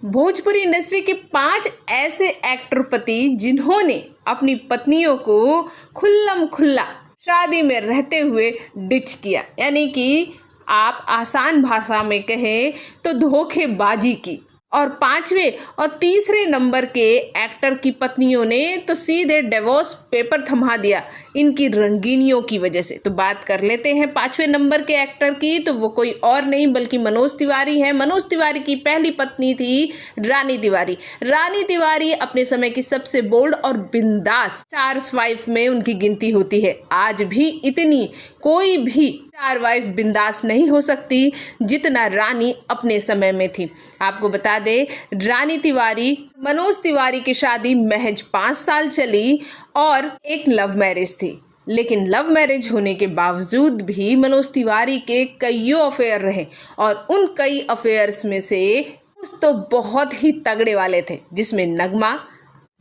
Bhojpuri industry के 5 ऐसे actor पति जिन्होंने अपनी पत्नियों को खुल्लम खुल्ला शादी में रहते हुए डिच किया, यानी कि आप आसान भाषा में कहें तो धोखेबाजी की। और 5वें और तीसरे नंबर के एक्टर की पत्नियों ने तो सीधे डिवोर्स पेपर थमा दिया इनकी रंगीनियों की वजह से। तो बात कर लेते हैं 5वें नंबर के एक्टर की, तो वो कोई और नहीं बल्कि मनोज तिवारी है। मनोज तिवारी की पहली पत्नी थी रानी तिवारी। रानी तिवारी अपने समय की सबसे बोल्ड और बिंदास स्टार्स वाइफ में उनकी गिनती होती है। आज भी इतनी कोई भी स्टार वाइफ बिंदास नहीं हो सकती जितना रानी अपने समय में थी। आपको बता दे, रानी तिवारी मनोज तिवारी की शादी महज 5 साल चली और एक लव मैरिज थी। लेकिन लव मैरिज होने के बावजूद भी मनोज तिवारी के कईयों अफेयर रहे और उन कई अफेयर्स में से कुछ तो बहुत ही तगड़े वाले थे, जिसमें नगमा,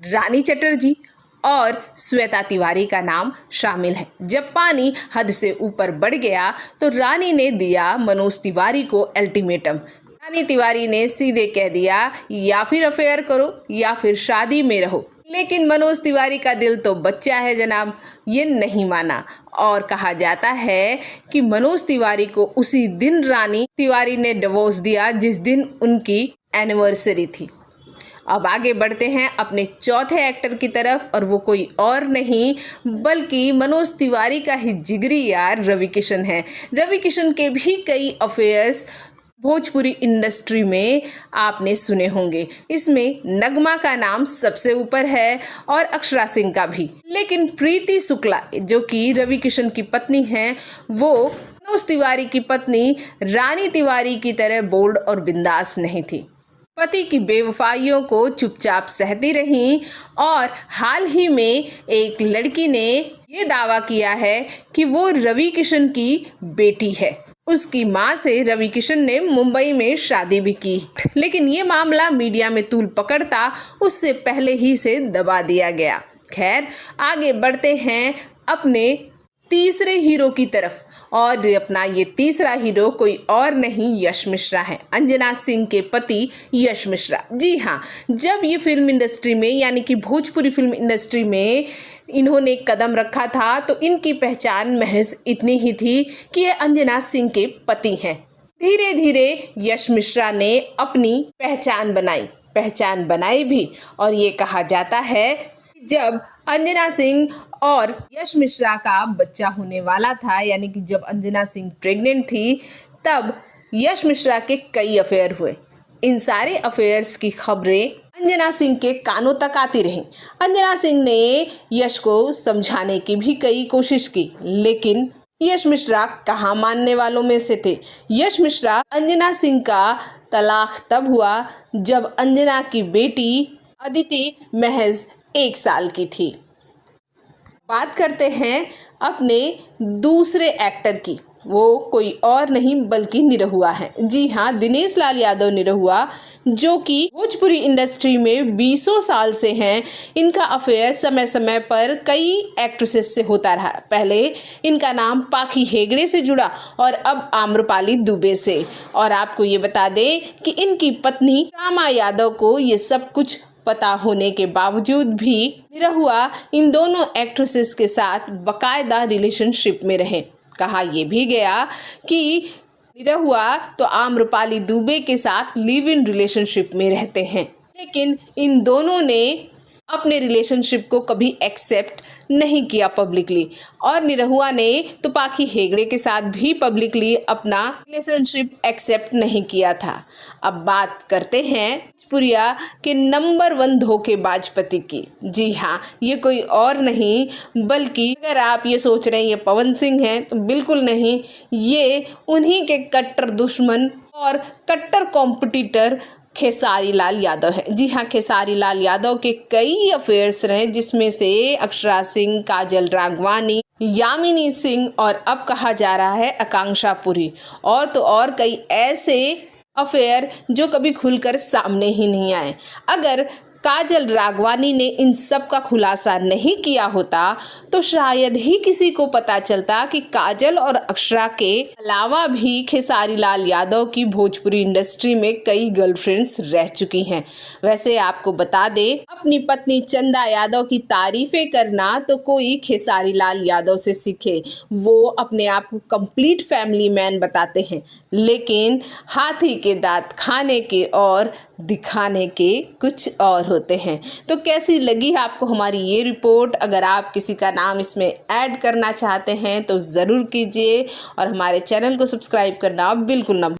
रानी चटर्जी और श्वेता तिवारी का नाम शामिल है। जब पानी हद से ऊपर बढ़ गया तो रानी ने दिया मनोज तिवारी को अल्टीमेटम। रानी तिवारी ने सीधे कह दिया, या फिर अफेयर करो या फिर शादी में रहो। लेकिन मनोज तिवारी का दिल तो बच्चा है जनाब, ये नहीं माना और कहा जाता है कि मनोज तिवारी को उसी दिन रानी तिवारी ने डिवोर्स दिया जिस दिन उनकी एनिवर्सरी थी। अब आगे बढ़ते हैं अपने चौथे एक्टर की तरफ, और वो कोई और नहीं बल्कि मनोज तिवारी का ही जिगरी यार रवि किशन है। रवि किशन के भी कई अफेयर्स भोजपुरी इंडस्ट्री में आपने सुने होंगे। इसमें नगमा का नाम सबसे ऊपर है और अक्षरा सिंह का भी। लेकिन प्रीति शुक्ला जो कि रवि किशन की पत्नी हैं, वो मनोज तिवारी की पत्नी रानी तिवारी की तरह बोल्ड और बिंदास नहीं थी। पति की बेवफाइयों को चुपचाप सहती रहीं और हाल ही में एक लड़की ने ये दावा किया है कि वो रवि किशन की बेटी है। उसकी मां से रवि किशन ने मुंबई में शादी भी की, लेकिन ये मामला मीडिया में तूल पकड़ता उससे पहले ही से दबा दिया गया। खैर, आगे बढ़ते हैं अपने तीसरे हीरो की तरफ, और अपना ये तीसरा हीरो कोई और नहीं यश मिश्रा है। अंजना सिंह के पति यश मिश्रा। जी हाँ, जब ये फिल्म इंडस्ट्री में यानी कि भोजपुरी फिल्म इंडस्ट्री में इन्होंने कदम रखा था तो इनकी पहचान महज इतनी ही थी कि ये अंजना सिंह के पति हैं। धीरे धीरे यश मिश्रा ने अपनी पहचान बनाई भी, और ये कहा जाता है जब अंजना सिंह और यश मिश्रा का बच्चा होने वाला था, यानी कि जब अंजना सिंह प्रेग्नेंट थी, तब यश मिश्रा के कई अफेयर हुए। इन सारे अफेयर्स की खबरें अंजना सिंह के कानों तक आती रहीं। अंजना सिंह ने यश को समझाने की भी कई कोशिश की, लेकिन यश मिश्रा कहाँ मानने वालों में से थे। यश मिश्रा अंजना सिंह का तलाक तब हुआ जब अंजना की बेटी अदिति महज 1 साल की थी। बात करते हैं अपने दूसरे एक्टर की, वो कोई और नहीं बल्कि निरहुआ है। जी हाँ, दिनेश लाल यादव निरहुआ, जो कि भोजपुरी इंडस्ट्री में 20 साल से हैं। इनका अफेयर समय समय पर कई एक्ट्रेसेस से होता रहा। पहले इनका नाम पाखी हेगड़े से जुड़ा और अब आम्रपाली दुबे से। और आपको ये बता दें कि इनकी पत्नी कामा यादव को ये सब कुछ पता होने के बावजूद भी निरहुआ इन दोनों एक्ट्रेसेस के साथ बाकायदा रिलेशनशिप में रहे। कहा यह भी गया कि निरहुआ तो आम्रपाली दुबे के साथ लिव इन रिलेशनशिप में रहते हैं, लेकिन इन दोनों ने अपने रिलेशनशिप को कभी एक्सेप्ट नहीं किया पब्लिकली। और निरहुआ ने तो पाखी हेगड़े के साथ भी पब्लिकली अपना रिलेशनशिप एक्सेप्ट नहीं किया था। अब बात करते हैं भोजपुरिया के नंबर 1 धोखेबाज पति की। जी हाँ, ये कोई और नहीं बल्कि, अगर आप ये सोच रहे हैं ये पवन सिंह हैं, तो बिल्कुल नहीं, ये उन्हीं के कट्टर दुश्मन और कट्टर कॉम्पिटिटर खेसारी लाल यादव है। जी हाँ, खेसारी लाल यादव के कई अफेयर्स रहे, जिसमें से अक्षरा सिंह, काजल राघवानी, यामिनी सिंह और अब कहा जा रहा है आकांक्षा पुरी, और तो और कई ऐसे अफेयर जो कभी खुलकर सामने ही नहीं आए। अगर काजल राघवानी ने इन सब का खुलासा नहीं किया होता तो शायद ही किसी को पता चलता कि काजल और अक्षरा के अलावा भी खेसारी लाल यादव की भोजपुरी इंडस्ट्री में कई गर्लफ्रेंड्स रह चुकी हैं। वैसे आपको बता दें, अपनी पत्नी चंदा यादव की तारीफें करना तो कोई खेसारी लाल यादव से सीखे। वो अपने आप को कंप्लीट फैमिली मैन बताते हैं, लेकिन हाथी के दांत खाने के और दिखाने के कुछ और होते हैं। तो कैसी लगी आपको हमारी ये रिपोर्ट? अगर आप किसी का नाम इसमें ऐड करना चाहते हैं तो ज़रूर कीजिए और हमारे चैनल को सब्सक्राइब करना बिल्कुल ना